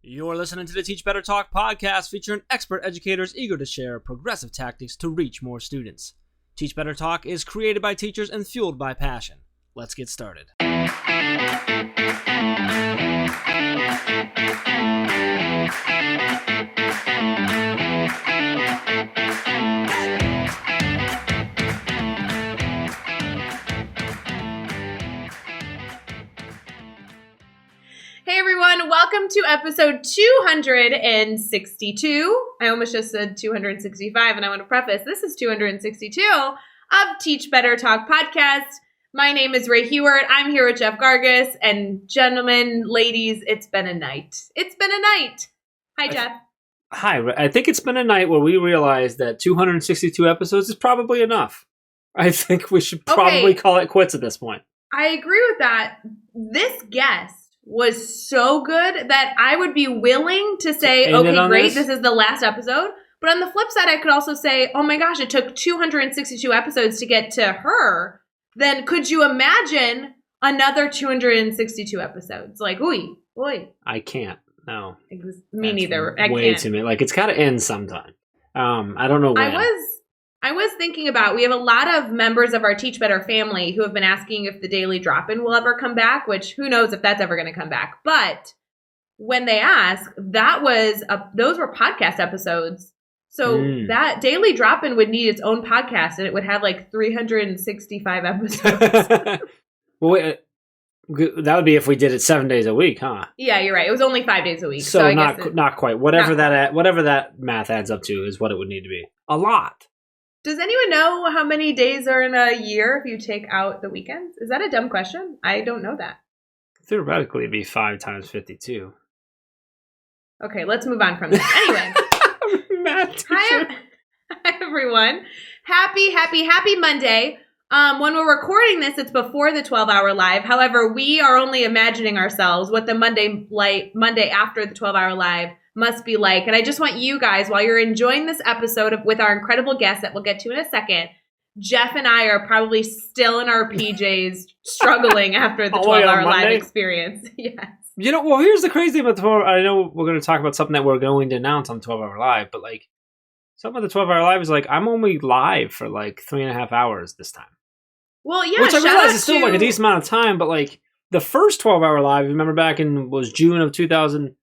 You're listening to the Teach Better Talk podcast featuring expert educators eager to share progressive tactics to reach more students. Teach Better Talk is created by teachers and fueled by passion. Let's get started. Hey everyone, welcome to episode 262. I almost just said 265, and I want to preface, this is 262 of Teach Better Talk podcast. My name is Ray Hewart. I'm here with Jeff Gargas, and gentlemen, ladies, it's been a night. It's been a night. Hi, Jeff. Hi. I think it's been a night where we realized that 262 episodes is probably enough. I think we should probably call it quits at this point. I agree with that. This guest was so good that I would be willing to say, okay, great, this is the last episode. But on the flip side, I could also say, oh my gosh, it took 262 episodes to get to her. Then could you imagine another 262 episodes? Like, oy. I can't. No. Me neither. I way can't. Too many. Like, it's got to end sometime. I don't know when. I was thinking about, we have a lot of members of our Teach Better family who have been asking if the daily drop-in will ever come back, which who knows if that's ever going to come back. But when they ask, those were podcast episodes. So that daily drop-in would need its own podcast, and it would have like 365 episodes. Well, wait, that would be if we did it 7 days a week, huh? Yeah, you're right. It was only 5 days a week. So not quite. Whatever that math adds up to is what it would need to be. A lot. Does anyone know how many days are in a year if you take out the weekends? Is that a dumb question? I don't know that. Theoretically, it'd be 5 times 52. Okay, let's move on from this. Anyway. Hi, everyone. Happy Monday. When we're recording this, it's before the 12-hour live. However, we are only imagining ourselves what the Monday after the 12-hour live must be like. And I just want you guys, while you're enjoying this episode with our incredible guest that we'll get to in a second, Jeff and I are probably still in our PJs struggling after the 12-hour live experience. Yes. You know, well, here's the crazy thing about the 12-hour. I know we're going to talk about something that we're going to announce on the 12-hour live, but like some of the 12-hour live is like, I'm only live for like 3.5 hours this time. Well, yeah. Which I realize is still like a decent amount of time, but like the first 12-hour live, remember back was June of 2020.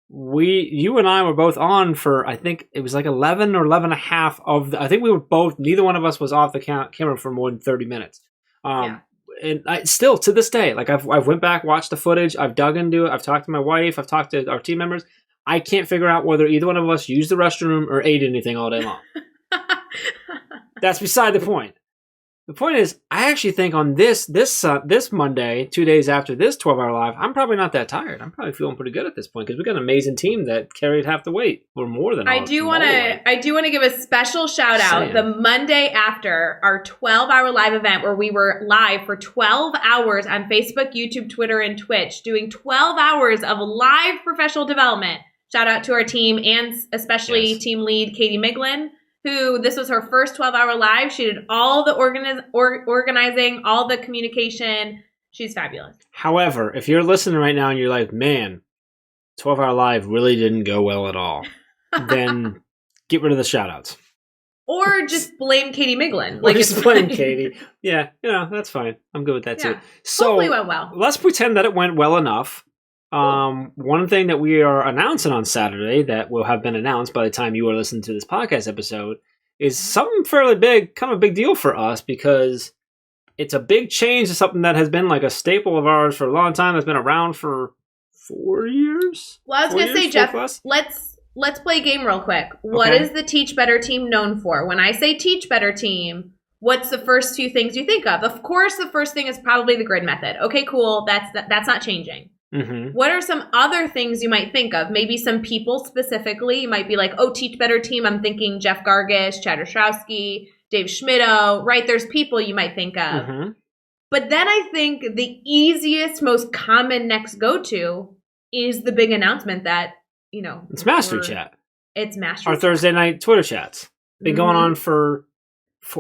You and I were both on for, I think it was like 11 or 11 and a half I think we were both, neither one of us was off the camera for more than 30 minutes. And I still, to this day, like I've went back, watched the footage, I've dug into it, I've talked to my wife, I've talked to our team members. I can't figure out whether either one of us used the restroom or ate anything all day long. That's beside the point. The point is, I actually think on this Monday, 2 days after this 12-hour live, I'm probably not that tired. I'm probably feeling pretty good at this point because we've got an amazing team that carried half the weight or more than. I do want to give a special shout out the Monday after our 12-hour live event where we were live for 12 hours on Facebook, YouTube, Twitter, and Twitch, doing 12 hours of live professional development. Shout out to our team and especially team lead Katie Miglin, who this was her first 12-hour live. She did all the organizing, all the communication. She's fabulous. However, if you're listening right now and you're like, man, 12-hour live really didn't go well at all, then get rid of the shout-outs. Or just blame Katie Miglin. Like just blame Katie. Yeah, that's fine. I'm good with that too. So hopefully it went well. Let's pretend that it went well enough. One thing that we are announcing on Saturday that will have been announced by the time you are listening to this podcast episode is something fairly big, kind of a big deal for us because it's a big change to something that has been like a staple of ours for a long time. That's been around for 4 years. Well, I was going to say, Jeff, let's play a game real quick. What is the Teach Better team known for? When I say Teach Better team, what's the first two things you think of? Of course, the first thing is probably the grid method. Okay, cool. That's not changing. Mm-hmm. What are some other things you might think of? Maybe some people specifically. You might be like, Teach Better team. I'm thinking Jeff Gargas, Chad Ostrowski, Dave Schmittou, right? There's people you might think of. Mm-hmm. But then I think the easiest, most common next go-to is the big announcement that, it's Mastery Chat. It's Mastery Our Chat. Thursday night Twitter chats. Been going on for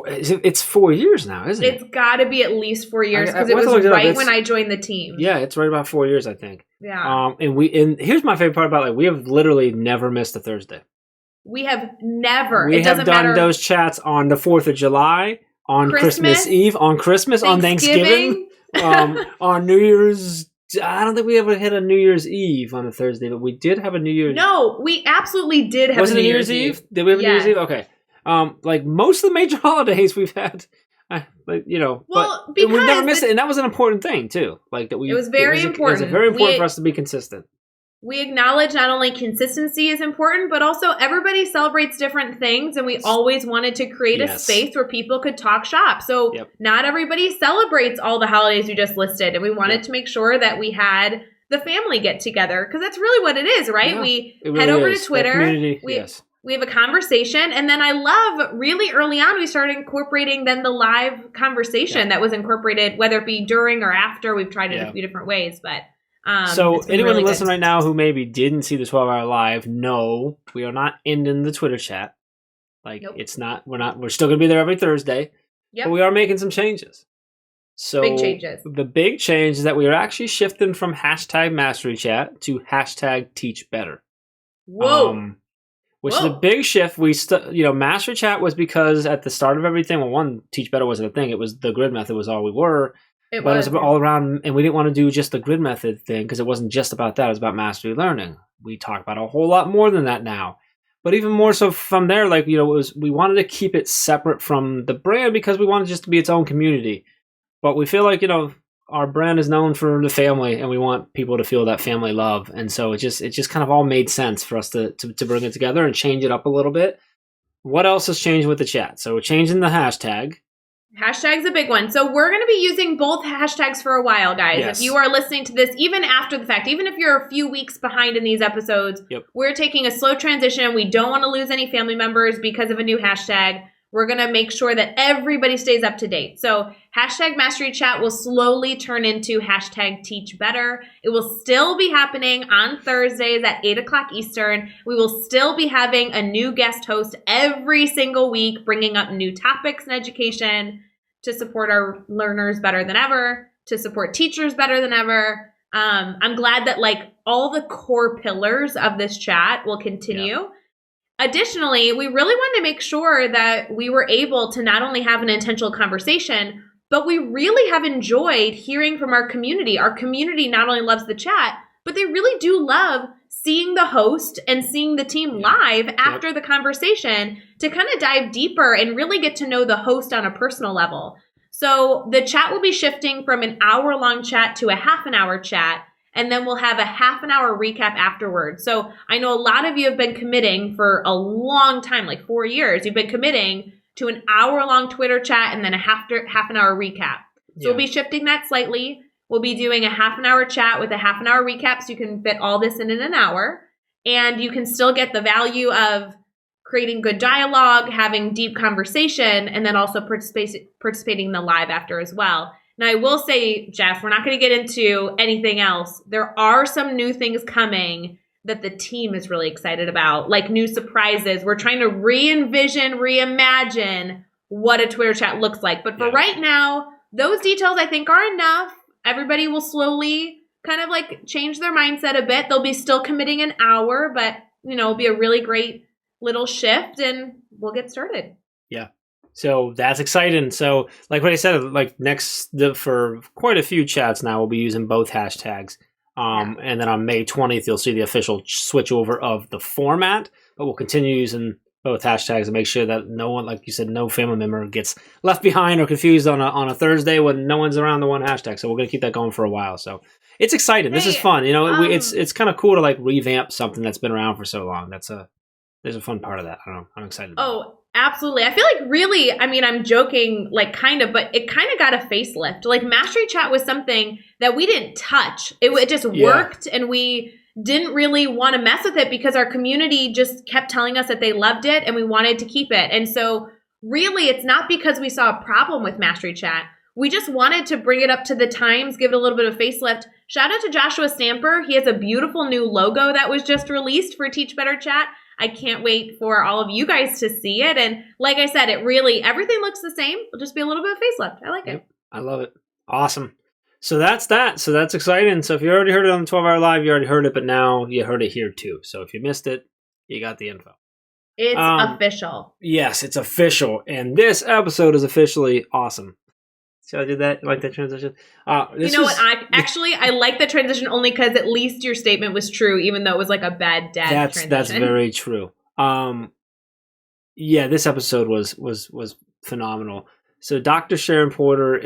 it's 4 years now, isn't it? It's got to be at least 4 years because it was right when I joined the team. Yeah, it's right about 4 years, I think. Yeah. And here's my favorite part about it. We have literally never missed a Thursday. We have never. We have done those chats on the 4th of July, on Christmas Eve, on Christmas, on Thanksgiving, on New Year's. I don't think we ever hit a New Year's Eve on a Thursday, but we did have a New Year's. No, we absolutely did have. Was it a New Year's Eve? Did we have a New Year's Eve? Okay. Like most of the major holidays we've had, but because we've never missed it, and that was an important thing too. Like that, it was very important. It was very important for us to be consistent. We acknowledge not only consistency is important, but also everybody celebrates different things, and we always wanted to create a space where people could talk shop. So not everybody celebrates all the holidays you just listed, and we wanted to make sure that we had the family get together, because that's really what it is, right? Yeah, we head over to Twitter. We have a conversation, and then I love really early on we started incorporating then the live conversation that was incorporated, whether it be during or after. We've tried it a few different ways, but so anyone really listening right now who maybe didn't see the 12-hour live, no, we are not ending the Twitter chat. Like it's not. We're still going to be there every Thursday. Yep. But we are making some changes. So big changes. The big change is that we are actually shifting from hashtag Mastery Chat to hashtag Teach Better. Whoa. Which is a big shift. Mastery Chat was because at the start of everything, well, one, Teach Better wasn't a thing. It was the grid method was all we were. It was all around, and we didn't want to do just the grid method thing because it wasn't just about that. It was about mastery learning. We talk about a whole lot more than that now. But even more so from there, we wanted to keep it separate from the brand because we wanted just to be its own community. But we feel like, our brand is known for the family, and we want people to feel that family love. And so it just kind of all made sense for us to bring it together and change it up a little bit. What else has changed with the chat? So we're changing the hashtag. Hashtag's a big one. So we're going to be using both hashtags for a while, guys. Yes. If you are listening to this, even after the fact, even if you're a few weeks behind in these episodes, we're taking a slow transition. We don't want to lose any family members because of a new hashtag. We're going to make sure that everybody stays up to date. So hashtag Mastery Chat will slowly turn into hashtag Teach Better. It will still be happening on Thursdays at 8 o'clock Eastern. We will still be having a new guest host every single week, bringing up new topics in education to support our learners better than ever, to support teachers better than ever. I'm glad that all the core pillars of this chat will continue. Yeah. Additionally, we really wanted to make sure that we were able to not only have an intentional conversation, but we really have enjoyed hearing from our community. Our community not only loves the chat, but they really do love seeing the host and seeing the team live after the conversation to kind of dive deeper and really get to know the host on a personal level. So the chat will be shifting from an hour-long chat to a half an hour chat. And then we'll have a half an hour recap afterwards. So I know a lot of you have been committing for a long time, like 4 years. You've been committing to an hour-long Twitter chat and then a half an hour recap. So we'll be shifting that slightly. We'll be doing a half an hour chat with a half an hour recap so you can fit all this in an hour. And you can still get the value of creating good dialogue, having deep conversation, and then also participating in the live after as well. Now, I will say, Jeff, we're not going to get into anything else. There are some new things coming that the team is really excited about, like new surprises. We're trying to reimagine what a Twitter chat looks like. But for right now, those details I think are enough. Everybody will slowly kind of change their mindset a bit. They'll be still committing an hour, but it'll be a really great little shift, and we'll get started. Yeah. So that's exciting. So like what I said, for quite a few chats now, we'll be using both hashtags. And then on May 20th, you'll see the official switch over of the format, but we'll continue using both hashtags to make sure that no one, like you said, no family member gets left behind or confused on a Thursday when no one's around the one hashtag. So we're going to keep that going for a while. So it's exciting. This is fun. It's kind of cool to revamp something that's been around for so long. There's a fun part of that. I don't know. I'm excited about it. Absolutely. I feel really, I'm joking, kind of, but it kind of got a facelift. Mastery Chat was something that we didn't touch. It just worked, and we didn't really want to mess with it because our community just kept telling us that they loved it and we wanted to keep it. And so really, it's not because we saw a problem with Mastery Chat. We just wanted to bring it up to the times, give it a little bit of facelift. Shout out to Joshua Stamper. He has a beautiful new logo that was just released for Teach Better Chat. I can't wait for all of you guys to see it. And like I said, everything looks the same. It'll just be a little bit of facelift. I like it. I love it. Awesome. So that's that. So that's exciting. So if you already heard it on the 12-Hour Live, you already heard it, but now you heard it here too. So if you missed it, you got the info. It's official. Yes, it's official. And this episode is officially awesome. See how I did that? You like that transition? You know what? I like the transition only because at least your statement was true, even though it was like a bad dad transition. That's very true. Yeah, this episode was phenomenal. So Dr. Sharon Porter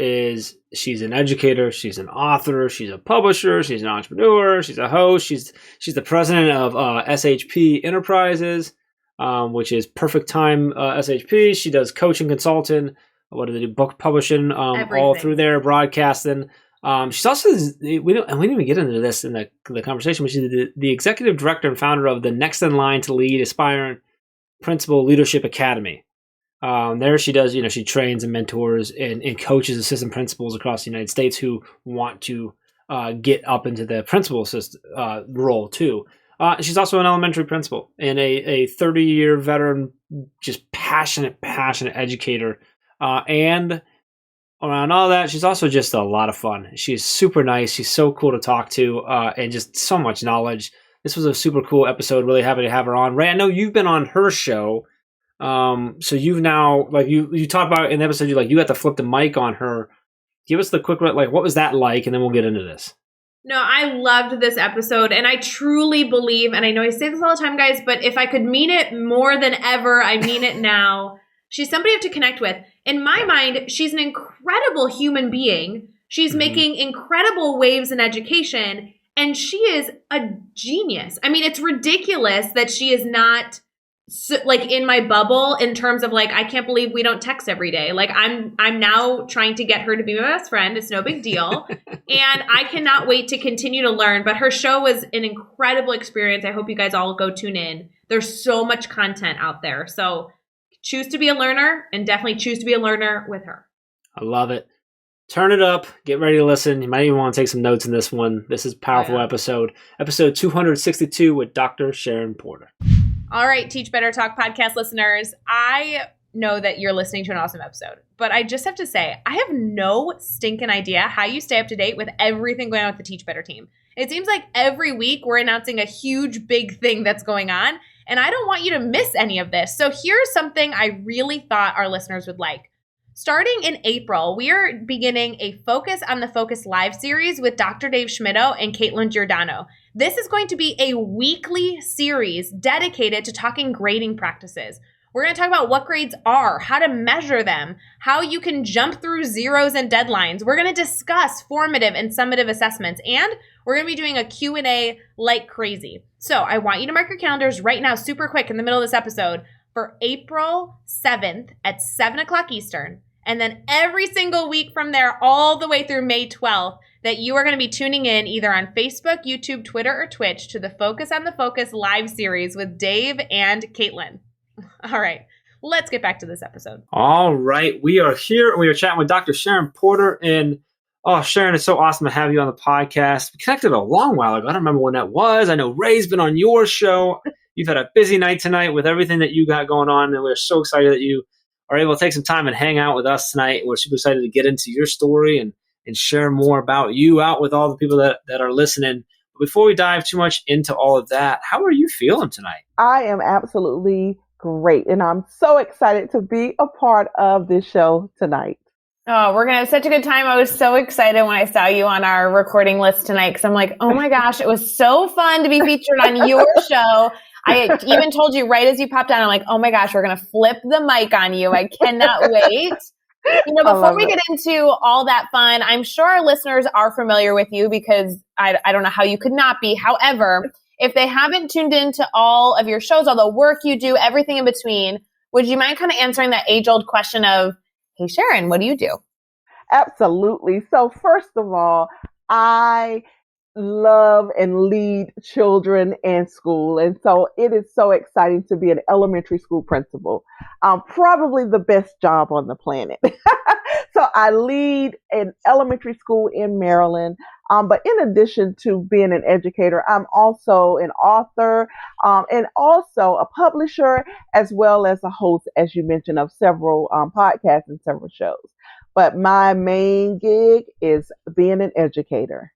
she's an educator, she's an author, she's a publisher, she's an entrepreneur, she's a host, she's the president of SHP Enterprises, which is Perfect Time SHP. She does coaching, consulting, what do they do, book publishing, all through there, broadcasting. She's also we didn't even get into this in the conversation, but she's the executive director and founder of the Next in Line to Lead Aspiring Principal Leadership Academy. There she does, she trains and mentors and coaches assistant principals across the United States who want to get up into the principal role too. She's also an elementary principal and a 30-year veteran, just passionate educator. And around all that, she's also just a lot of fun. She's super nice. She's so cool to talk to and just so much knowledge. This was a super cool episode. Really happy to have her on. Ray, I know you've been on her show. So you've now, like you talked about in the episode, you got to flip the mic on her. Give us the quick, what was that like? And then we'll get into this. No, I loved this episode and I truly believe, and I know I say this all the time, guys, but if I could mean it more than ever, I mean it now. She's somebody I have to connect with. In my mind, she's an incredible human being. She's making incredible waves in education and she is a genius. I mean, it's ridiculous that she is not in my bubble in terms of I can't believe we don't text every day. I'm now trying to get her to be my best friend. It's no big deal. And I cannot wait to continue to learn. But her show was an incredible experience. I hope you guys all go tune in. There's so much content out there. So choose to be a learner and definitely choose to be a learner with her. I love it. Turn it up. Get ready to listen. You might even want to take some notes in this one. This is a powerful episode. Episode 262 with Dr. Sharon Porter. All right, Teach Better Talk podcast listeners, I know that you're listening to an awesome episode, but I just have to say, I have no stinking idea how you stay up to date with everything going on with the Teach Better team. It seems like every week we're announcing a huge, big thing that's going on, and I don't want you to miss any of this. So here's something I really thought our listeners would like. Starting in April, we are beginning a Focus on the Focus live series with Dr. Dave Schmittou and Caitlin Giordano. This is going to be a weekly series dedicated to talking grading practices. We're going to talk about what grades are, how to measure them, how you can jump through zeros and deadlines. We're going to discuss formative and summative assessments, and we're going to be doing a Q&A like crazy. So I want you to mark your calendars right now, super quick in the middle of this episode, for April 7th at 7 o'clock Eastern, and then every single week from there all the way through May 12th that you are going to be tuning in either on Facebook, YouTube, Twitter, or Twitch to the Focus on the Focus live series with Dave and Caitlin. All right, let's get back to this episode. All right, we are here and we are chatting with Dr. Sharon Porter. And Sharon, it's so awesome to have you on the podcast. We connected a long while ago. I don't remember when that was. I know Ray's been on your show. You've had a busy night tonight with everything that you got going on, and we're so excited that you are able to take some time and hang out with us tonight. We're super excited to get into your story and share more about you out with all the people that are listening. But before we dive too much into all of that, how are you feeling tonight? I am absolutely great, and I'm so excited to be a part of this show tonight. Oh, we're going to have such a good time. I was so excited when I saw you on our recording list tonight because I'm like, oh my gosh, it was so fun to be featured on your show. I even told you right as you popped on, I'm like, oh my gosh, we're going to flip the mic on you. I cannot wait. Before we get into all that fun, I'm sure our listeners are familiar with you because I don't know how you could not be. However, if they haven't tuned into all of your shows, all the work you do, everything in between, would you mind kind of answering that age-old question of, hey, Sharon, what do you do? Absolutely. So first of all, I love and lead children in school. And so it is so exciting to be an elementary school principal. Probably the best job on the planet. So I lead an elementary school in Maryland. But in addition to being an educator, I'm also an author and also a publisher, as well as a host, as you mentioned, of several podcasts and several shows. but my main gig is being an educator.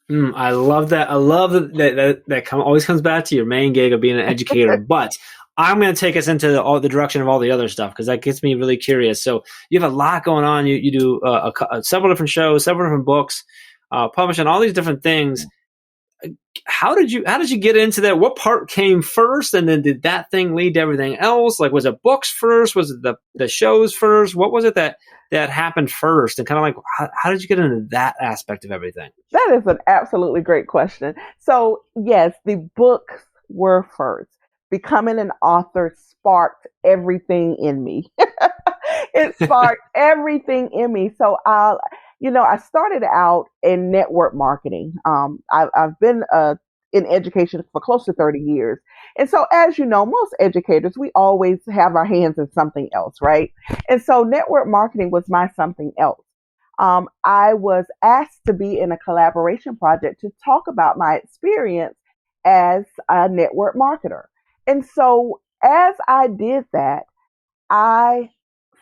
I love that. I love that always comes back to your main gig of being an educator. But I'm going to take us into the direction of all the other stuff because that gets me really curious. So you have a lot going on. You do several different shows, several different books, publishing all these different things. How did you get into that? What part came first, and then did that thing lead to everything else? Like, was it books first? Was it the shows first? What was it that happened first? And kind of like, how did you get into that aspect of everything? That is an absolutely great question. So yes, the books were first. Becoming an author sparked everything in me. It sparked everything in me. So I started out in network marketing. I've been in education for close to 30 years. And so, as you know, most educators, we always have our hands in something else, right? And so network marketing was my something else. I was asked to be in a collaboration project to talk about my experience as a network marketer. And so as I did that, I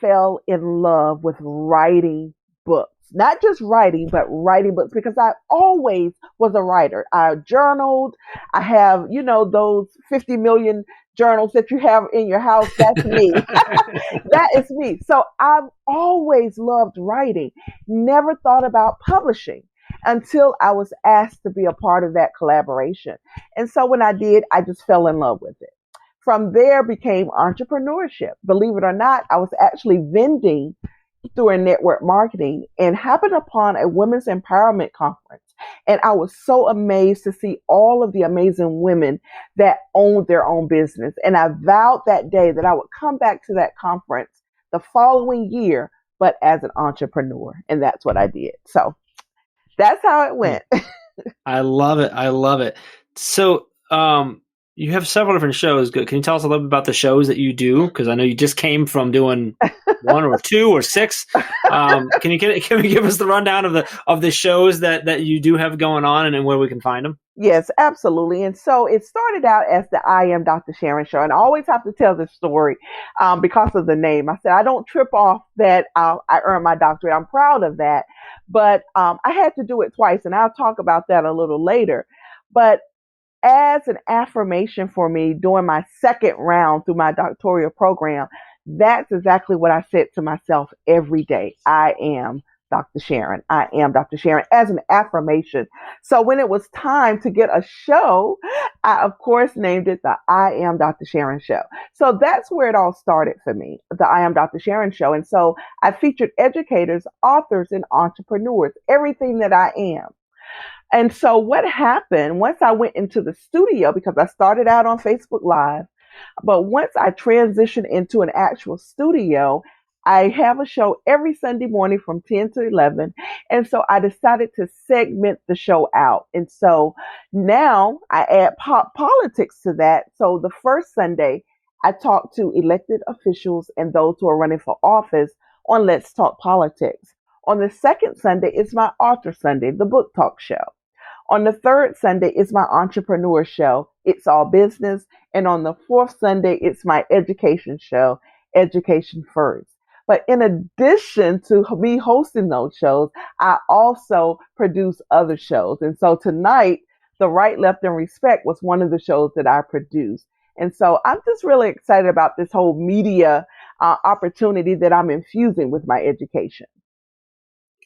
fell in love with writing books. Not just writing, but writing books, because I always was a writer. I journaled. I have, those 50 million journals that you have in your house. That's me. That is me. So I've always loved writing. Never thought about publishing until I was asked to be a part of that collaboration. And so when I did, I just fell in love with it. From there became entrepreneurship. Believe it or not, I was actually vending through a network marketing and happened upon a women's empowerment conference. And I was so amazed to see all of the amazing women that owned their own business. And I vowed that day that I would come back to that conference the following year, but as an entrepreneur. And that's what I did. So that's how it went. I love it. I love it. So, you have several different shows. Can you tell us a little bit about the shows that you do? Because I know you just came from doing one or two or six. Can you give us the rundown of the shows that you do have going on and where we can find them? Yes, absolutely. And so it started out as the I Am Dr. Sharon show. And I always have to tell this story because of the name. I said, I don't trip off that I earned my doctorate. I'm proud of that. But I had to do it twice. And I'll talk about that a little later. But as an affirmation for me during my second round through my doctoral program, that's exactly what I said to myself every day. I am Dr. Sharon. I am Dr. Sharon as an affirmation. So when it was time to get a show, I, of course, named it the I Am Dr. Sharon show. So that's where it all started for me, the I Am Dr. Sharon show. And so I featured educators, authors, and entrepreneurs, everything that I am. And so what happened once I went into the studio, because I started out on Facebook Live, but once I transitioned into an actual studio, I have a show every Sunday morning from 10 to 11. And so I decided to segment the show out. And so now I add politics to that. So the first Sunday, I talk to elected officials and those who are running for office on Let's Talk Politics. On the second Sunday, it's my Author Sunday, the book talk show. On the third Sunday, it's my entrepreneur show, It's All Business. And on the fourth Sunday, it's my education show, Education First. But in addition to me hosting those shows, I also produce other shows. And so tonight, The Right, Left, and Respect was one of the shows that I produced. And so I'm just really excited about this whole media opportunity that I'm infusing with my education.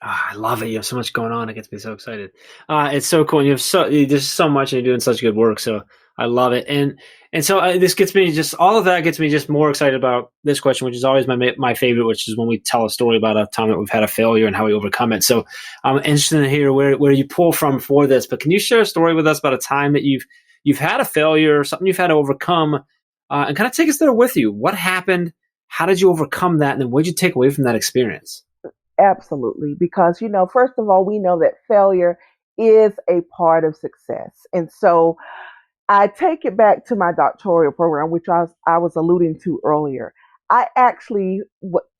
I love it. You have so much going on. It gets me so excited. It's so cool. And there's so much and you're doing such good work. So I love it. And so this gets me all of that gets me just more excited about this question, which is always my favorite, which is when we tell a story about a time that we've had a failure and how we overcome it. So I'm interested to hear where you pull from for this, but can you share a story with us about a time that you've had a failure, something you've had to overcome, and kind of take us there with you? What happened? How did you overcome that? And then what did you take away from that experience? Absolutely. Because, first of all, we know that failure is a part of success. And so I take it back to my doctoral program, which I was alluding to earlier. I actually,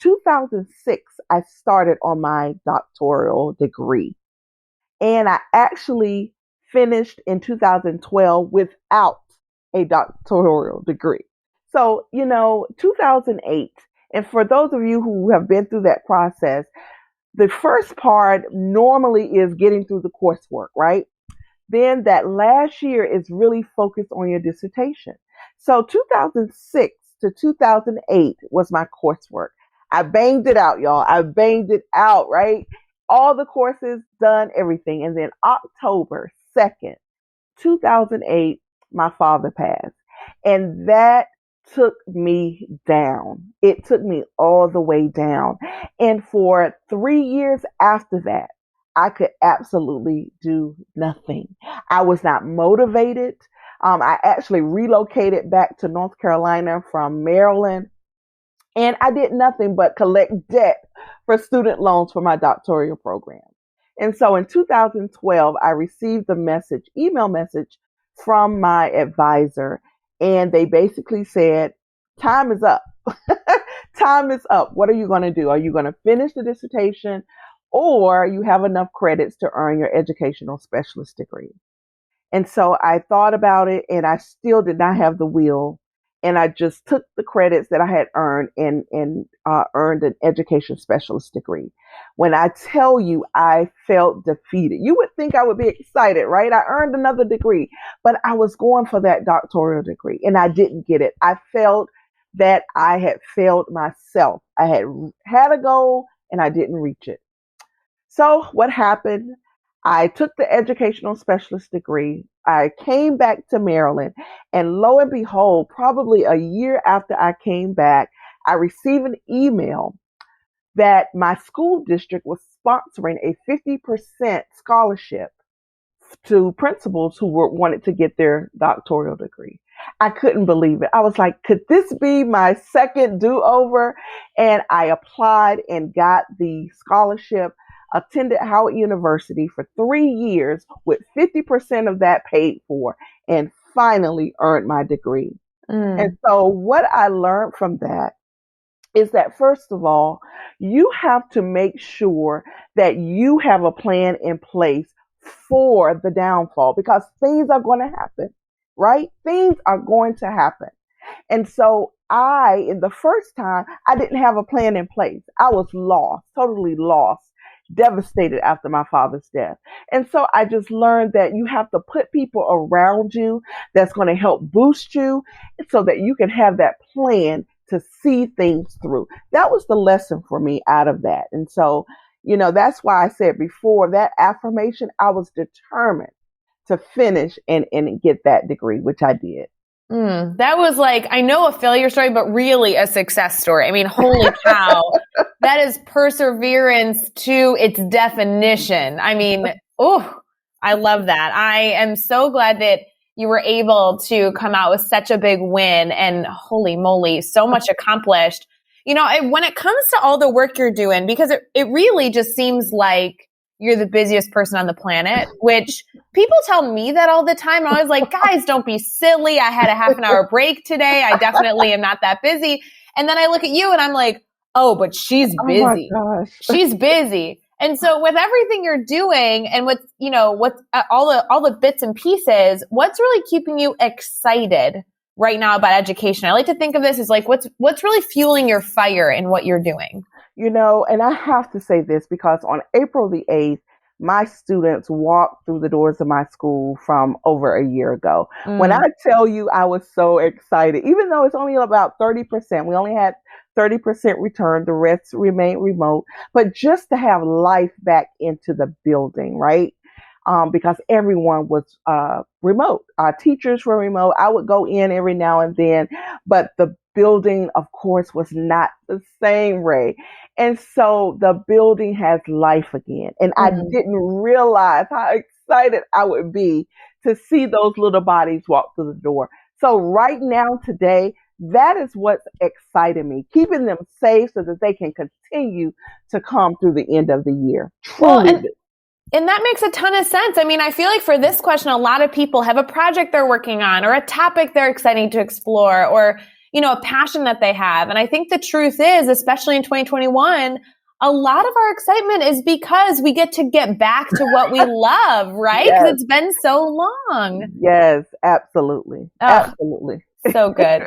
2006, I started on my doctoral degree. And I actually finished in 2012 without a doctoral degree. So, 2008, And for those of you who have been through that process, the first part normally is getting through the coursework, right? Then that last year is really focused on your dissertation. So 2006 to 2008 was my coursework. I banged it out, y'all. I banged it out, right? All the courses done, everything. And then October 2nd, 2008, my father passed. And that took me down. It took me all the way down. And for 3 years after that, I could absolutely do nothing. I was not motivated. I actually relocated back to North Carolina from Maryland, and I did nothing but collect debt for student loans for my doctoral program. And so in 2012, I received the email message from my advisor, and they basically said, time is up. Time is up. What are you going to do? Are you going to finish the dissertation, or you have enough credits to earn your educational specialist degree? And so I thought about it, and I still did not have the will. And I just took the credits that I had earned and earned an education specialist degree. When I tell you I felt defeated, you would think I would be excited, right? I earned another degree, but I was going for that doctoral degree and I didn't get it. I felt that I had failed myself. I had a goal and I didn't reach it. So what happened? I took the educational specialist degree. I came back to Maryland, and lo and behold, probably a year after I came back, I received an email that my school district was sponsoring a 50% scholarship to principals who wanted to get their doctoral degree. I couldn't believe it. I was like, could this be my second do-over? And I applied and got the scholarship, attended Howard University for 3 years with 50% of that paid for, and finally earned my degree. And so what I learned from that is that, first of all, you have to make sure that you have a plan in place for the downfall, because things are going to happen, right? Things are going to happen. And so in the first time, I didn't have a plan in place. I was lost, totally lost, devastated after my father's death. And so I just learned that you have to put people around you that's going to help boost you so that you can have that plan to see things through. That was the lesson for me out of that. And so, that's why I said before, that affirmation, I was determined to finish and get that degree, which I did. That was like, I know a failure story, but really a success story. I mean, holy cow. That is perseverance to its definition. I mean, I love that. I am so glad that you were able to come out with such a big win, and holy moly, so much accomplished. When it comes to all the work you're doing, because it really just seems like you're the busiest person on the planet, which people tell me that all the time. I was like, guys, don't be silly. I had a half an hour break today. I definitely am not that busy. And then I look at you and I'm like, oh, but she's busy. Oh my gosh. She's busy. And so with everything you're doing and with all the bits and pieces, what's really keeping you excited right now about education? I like to think of this as like, what's really fueling your fire in what you're doing? And I have to say this because on April the 8th, my students walked through the doors of my school from over a year ago. When I tell you I was so excited, even though it's only about 30%, we only had 30% return, the rest remained remote, but just to have life back into the building, right? Because everyone was remote. Our teachers were remote. I would go in every now and then, but the building, of course, was not the same, Ray. And so the building has life again. And I didn't realize how excited I would be to see those little bodies walk through the door. So right now, today, that is what's exciting me, keeping them safe so that they can continue to come through the end of the year. And that makes a ton of sense. I mean, I feel like for this question, a lot of people have a project they're working on or a topic they're excited to explore or, a passion that they have. And I think the truth is, especially in 2021, a lot of our excitement is because we get to get back to what we love, right? Because it's been so long. Yes, absolutely. Absolutely. So good.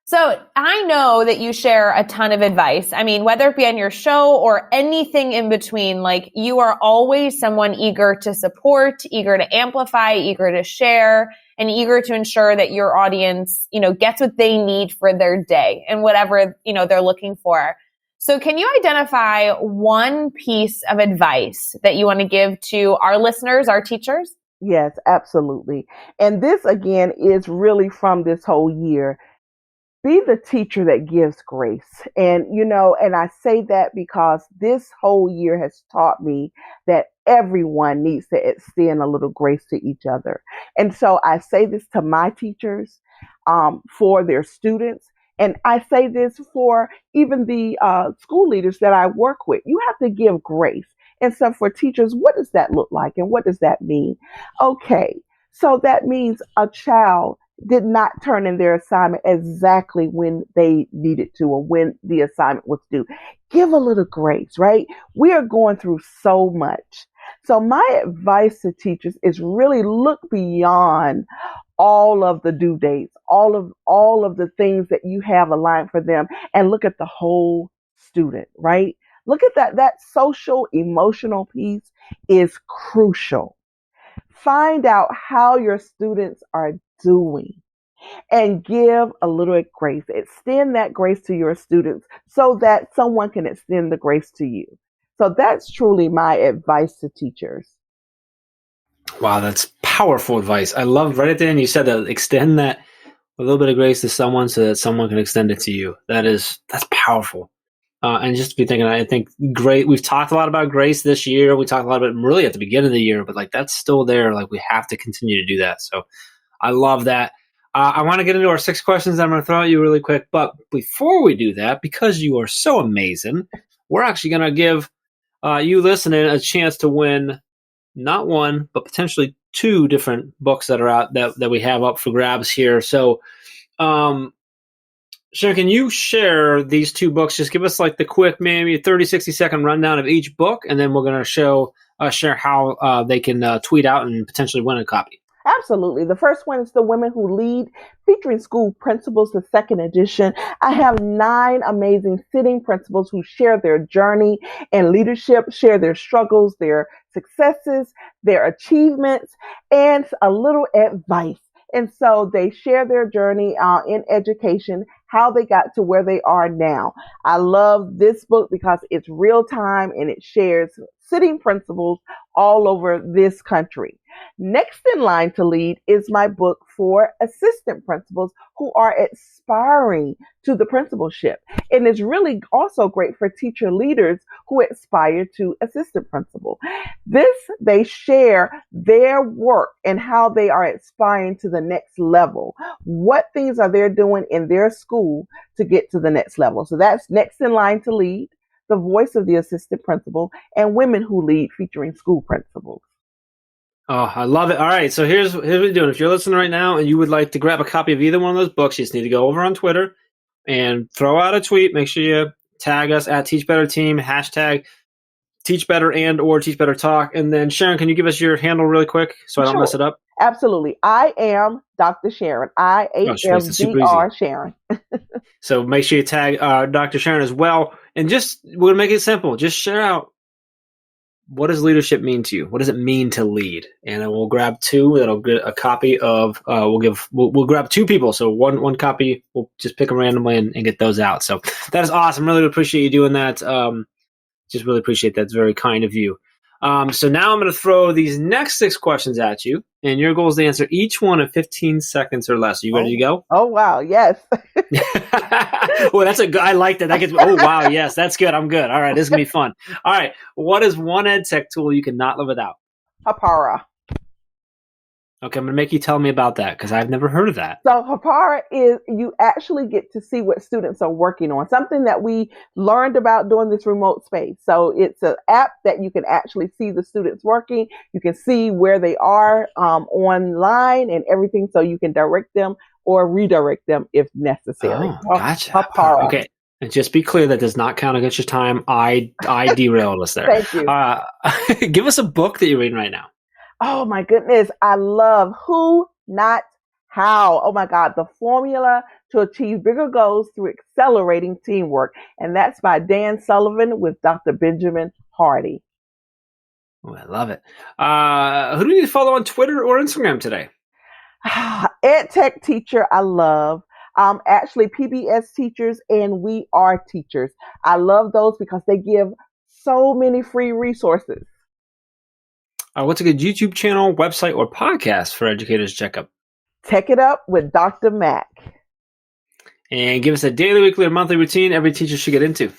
So I know that you share a ton of advice. I mean, whether it be on your show or anything in between, like you are always someone eager to support, eager to amplify, eager to share, and eager to ensure that your audience, gets what they need for their day and whatever, they're looking for. So can you identify one piece of advice that you want to give to our listeners, our teachers? Yes, absolutely. And this, again, is really from this whole year. Be the teacher that gives grace. And, and I say that because this whole year has taught me that everyone needs to extend a little grace to each other. And so I say this to my teachers, for their students. And I say this for even the school leaders that I work with. You have to give grace. And so for teachers, what does that look like? And what does that mean? Okay, so that means a child did not turn in their assignment exactly when they needed to or when the assignment was due. Give a little grace, right? We are going through so much. So my advice to teachers is really look beyond all of the due dates, all of the things that you have aligned for them, and look at the whole student, right? Look at that. That social emotional piece is crucial. Find out how your students are doing and give a little grace. Extend that grace to your students so that someone can extend the grace to you. So that's truly my advice to teachers. Wow, that's powerful advice. I love right at the end you said that extend that a little bit of grace to someone so that someone can extend it to you. That's powerful. And just to be thinking, I think great. We've talked a lot about grace this year. We talked a lot about it really at the beginning of the year, but like that's still there. Like we have to continue to do that. So I love that. I want to get into our 6 questions that I'm going to throw at you really quick. But before we do that, because you are so amazing, we're actually going to give you listening a chance to win not one, but potentially 2 different books that are out that we have up for grabs here. So, Sharon, can you share these 2 books? Just give us like the quick, maybe 30, 60-second rundown of each book, and then we're going to share how they can tweet out and potentially win a copy. Absolutely. The first one is The Women Who Lead, featuring school principals, the 2nd edition. I have 9 amazing sitting principals who share their journey and leadership, share their struggles, their successes, their achievements, and a little advice. And so they share their journey in education, how they got to where they are now. I love this book because it's real time and it shares sitting principals all over this country. Next in line to lead is my book for assistant principals who are aspiring to the principalship. And it's really also great for teacher leaders who aspire to assistant principal. They share their work and how they are aspiring to the next level. What things are they doing in their school to get to the next level? So that's next in line to lead, the voice of the assistant principal, and Women Who Lead, featuring school principals. Oh, I love it. All right, so here's what you're doing. If you're listening right now and you would like to grab a copy of either one of those books, you just need to go over on Twitter and throw out a tweet. Make sure you tag us at Teach Better Team, hashtag Teach Better and or Teach Better Talk. And then, Sharon, can you give us your handle really quick so I don't mess it up? Absolutely. I am Dr. Sharon. IAMDR Sharon. So make sure you tag Dr. Sharon as well. And we're going to make it simple. Just share out, what does leadership mean to you? What does it mean to lead? And then we'll grab 2 that'll get a copy of, we'll grab 2 people. So one copy, we'll just pick them randomly and get those out. So that is awesome. Really appreciate you doing that. Just really appreciate that. It's very kind of you. So now I'm going to throw these next 6 questions at you, and your goal is to answer each one in 15 seconds or less. Are you ready to go? Oh, wow. Yes. Well, I like that. That gets, oh, wow. Yes, that's good. I'm good. All right. This is going to be fun. All right. What is one EdTech tool you cannot live without? Hapara. Okay, I'm going to make you tell me about that because I've never heard of that. So Hapara is, you actually get to see what students are working on, something that we learned about doing this remote space. So it's an app that you can actually see the students working. You can see where they are online and everything, so you can direct them or redirect them if necessary. Oh, gotcha. Hapara. Okay. And just be clear, that does not count against your time. I derailed us there. Thank you. Give us a book that you're reading right now. Oh my goodness. I love Who Not How? Oh my God, the formula to achieve bigger goals through accelerating teamwork. And that's by Dan Sullivan with Dr. Benjamin Hardy. Oh, I love it. Who do we need to follow on Twitter or Instagram today? EdTech teacher I love. Actually, PBS teachers and We Are Teachers. I love those because they give so many free resources. What's a good YouTube channel, website, or podcast for educators to check out? Tech It Up with Dr. Mac. And give us a daily, weekly, or monthly routine every teacher should get into.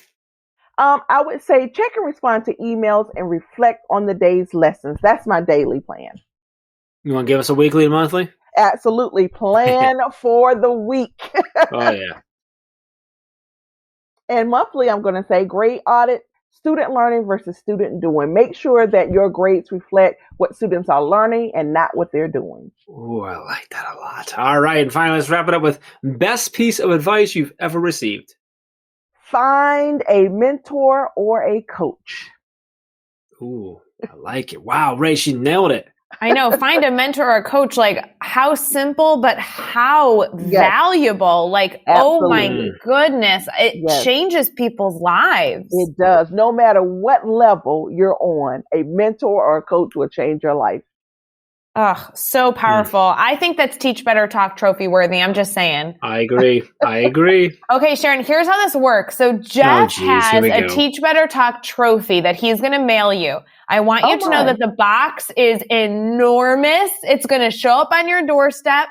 I would say check and respond to emails and reflect on the day's lessons. That's my daily plan. You want to give us a weekly and monthly? Absolutely. Plan for the week. Oh, yeah. And monthly, I'm going to say grade audit, student learning versus student doing. Make sure that your grades reflect what students are learning and not what they're doing. Oh, I like that a lot. All right. And finally, let's wrap it up with best piece of advice you've ever received. Find a mentor or a coach. Ooh, I like it. Wow, Ray, she nailed it. I know. Find a mentor or a coach. Like, how simple, but how valuable. Like, absolutely. Oh my goodness. It changes people's lives. It does. No matter what level you're on, a mentor or a coach will change your life. Oh, so powerful. I think that's Teach Better Talk trophy worthy. I'm just saying. I agree. Okay, Sharon, here's how this works. So Jeff has a Teach Better Talk trophy that he's going to mail you. I want you to know that the box is enormous. It's going to show up on your doorstep,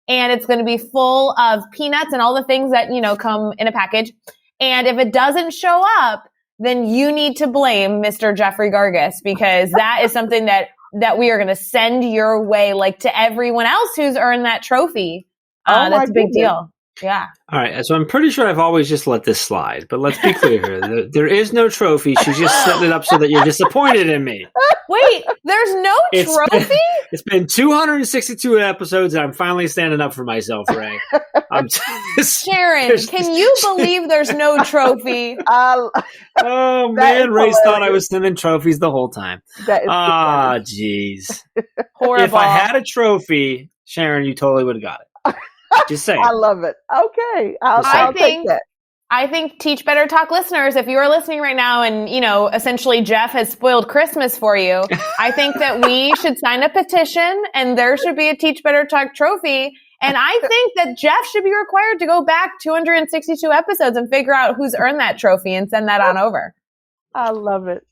and it's going to be full of peanuts and all the things that, come in a package. And if it doesn't show up, then you need to blame Mr. Jeffrey Gargis, because that is something that we are going to send your way, like to everyone else who's earned that trophy. That's a big deal. Yeah. All right. So I'm pretty sure I've always just let this slide, but let's be clear here. There is no trophy. She's just setting it up so that you're disappointed in me. Wait, there's no trophy? It's been 262 episodes, and I'm finally standing up for myself, Ray. Sharon, can you believe there's no trophy? Oh, man. Ray thought I was sending trophies the whole time. Jeez. Horrible. If I had a trophy, Sharon, you totally would have got it. Just saying. I love it. Okay. I'll take that. I think Teach Better Talk listeners, if you are listening right now and, essentially Jeff has spoiled Christmas for you, I think that we should sign a petition and there should be a Teach Better Talk trophy. And I think that Jeff should be required to go back 262 episodes and figure out who's earned that trophy and send that on over. I love it.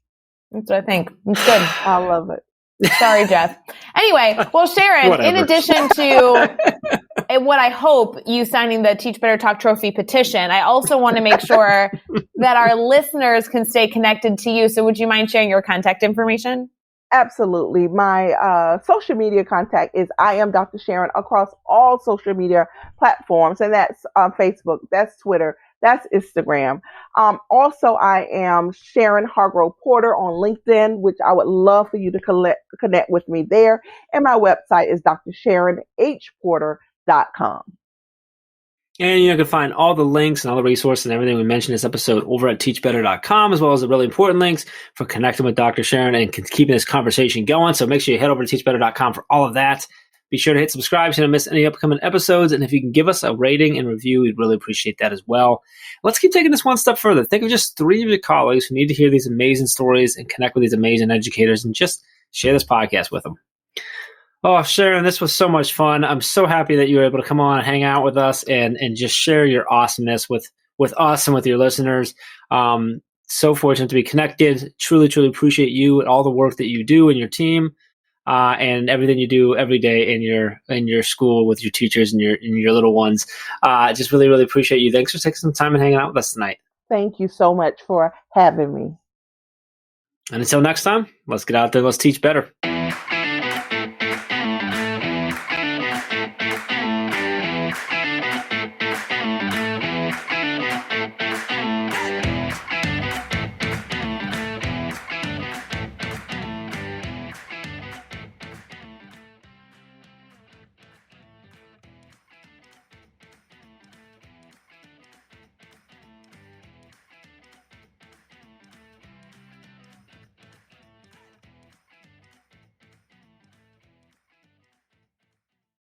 That's what I think. It's good. I love it. Sorry, Jeff. Anyway, well, Sharon, Whatever. In addition to what I hope you signing the Teach Better Talk trophy petition, I also want to make sure that our listeners can stay connected to you. So would you mind sharing your contact information? Absolutely. My social media contact is I am Dr. Sharon across all social media platforms. And that's Facebook, that's Twitter, that's Instagram. Also, I am Sharon Porter on LinkedIn, which I would love for you to connect with me there. And my website is drsharonhporter.com. And you can find all the links and all the resources and everything we mentioned in this episode over at teachbetter.com, as well as the really important links for connecting with Dr. Sharon and keeping this conversation going. So make sure you head over to teachbetter.com for all of that. Be sure to hit subscribe so you don't miss any upcoming episodes. And if you can give us a rating and review, we'd really appreciate that as well. Let's keep taking this one step further. Think of just 3 of your colleagues who need to hear these amazing stories and connect with these amazing educators, and just share this podcast with them. Oh, Sharon, this was so much fun. I'm so happy that you were able to come on and hang out with us and just share your awesomeness with us and with your listeners. So fortunate to be connected. Truly, truly appreciate you and all the work that you do and your team. And everything you do every day in your school with your teachers and your little ones. Just really, really appreciate you. Thanks for taking some time and hanging out with us tonight. Thank you so much for having me. And until next time, let's get out there. Let's teach better.